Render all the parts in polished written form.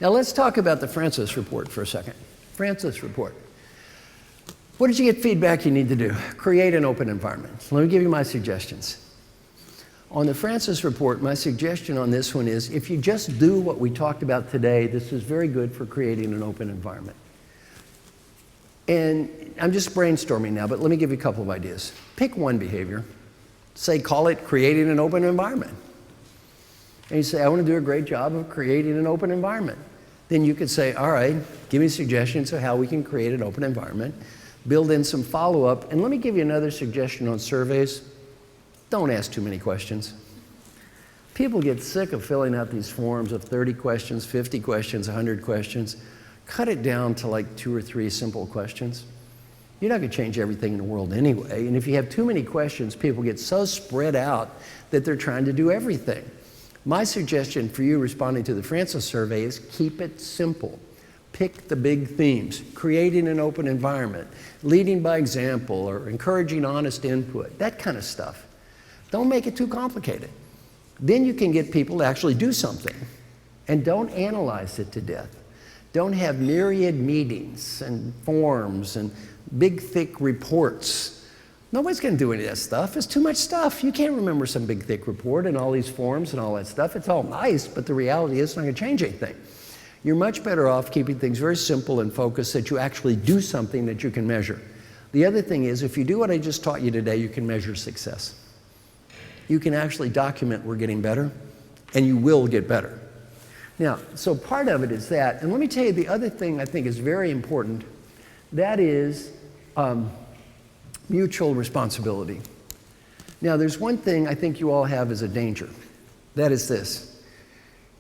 Now let's talk about the Francis report for a second. Francis report. What did you get feedback you need to do? Create an open environment. So let me give you my suggestions. On the Francis report, my suggestion on this one is if you just do what we talked about today, this is very good for creating an open environment. And I'm just brainstorming now, but let me give you a couple of ideas. Pick one behavior. Say, call it creating an open environment. And you say, I want to do a great job of creating an open environment. Then you could say, all right, give me suggestions of how we can create an open environment. Build in some follow-up. And let me give you another suggestion on surveys. Don't ask too many questions. People get sick of filling out these forms of 30 questions, 50 questions, 100 questions. Cut it down to like 2 or 3 simple questions. You're not going to change everything in the world anyway. And if you have too many questions, people get so spread out that they're trying to do everything. My suggestion for you responding to the Francis survey is keep it simple. Pick the big themes, creating an open environment, leading by example, or encouraging honest input, that kind of stuff. Don't make it too complicated. Then you can get people to actually do something. And don't analyze it to death. Don't have myriad meetings and forms and big, thick reports. Nobody's going to do any of that stuff. It's too much stuff. You can't remember some big, thick report and all these forms and all that stuff. It's all nice, but the reality is it's not going to change anything. You're much better off keeping things very simple and focused that you actually do something that you can measure. The other thing is, if you do what I just taught you today, you can measure success. You can actually document we're getting better, and you will get better. Now, so part of it is that, and let me tell you the other thing I think is very important, that is mutual responsibility. Now, there's one thing I think you all have as a danger. That is this.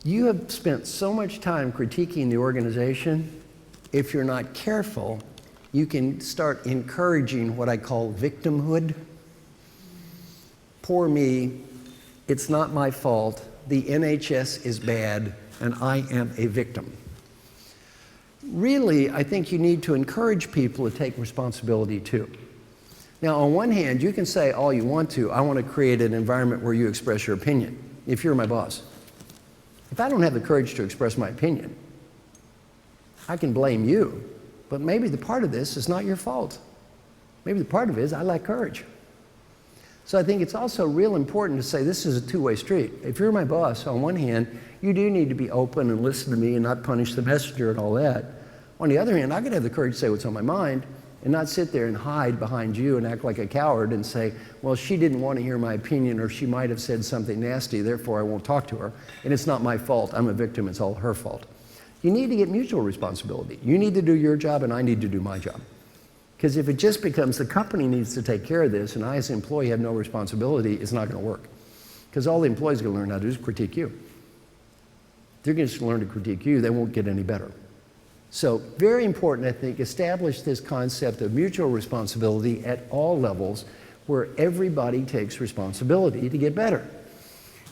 You have spent so much time critiquing the organization, if you're not careful, you can start encouraging what I call victimhood. Poor me, it's not my fault, the NHS is bad, and I am a victim. Really, I think you need to encourage people to take responsibility too. Now, on one hand, you can say all you want to, I want to create an environment where you express your opinion, if you're my boss. If I don't have the courage to express my opinion, I can blame you, but maybe the part of this is not your fault. Maybe the part of it is I lack courage. So I think it's also real important to say this is a two-way street. If you're my boss, on one hand, you do need to be open and listen to me and not punish the messenger and all that. On the other hand, I've got to have the courage to say what's on my mind and not sit there and hide behind you and act like a coward and say, well, she didn't want to hear my opinion, or she might have said something nasty, therefore I won't talk to her, and it's not my fault, I'm a victim, it's all her fault. You need to get mutual responsibility. You need to do your job and I need to do my job. Because if it just becomes the company needs to take care of this and I as an employee have no responsibility, it's not going to work. Because all the employees are going to learn how to do is critique you. They're going to learn to critique you, they won't get any better. So very important, I think, establish this concept of mutual responsibility at all levels where everybody takes responsibility to get better.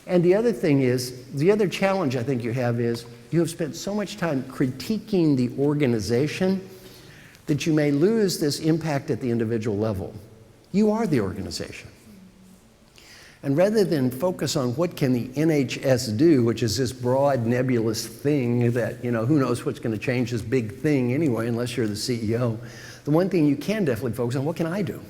And the other thing is, the other challenge I think you have is you have spent so much time critiquing the organization that you may lose this impact at the individual level. You are the organization. And rather than focus on what can the NHS do, which is this broad nebulous thing that, who knows what's going to change this big thing anyway, unless you're the CEO, the one thing you can definitely focus on, what can I do?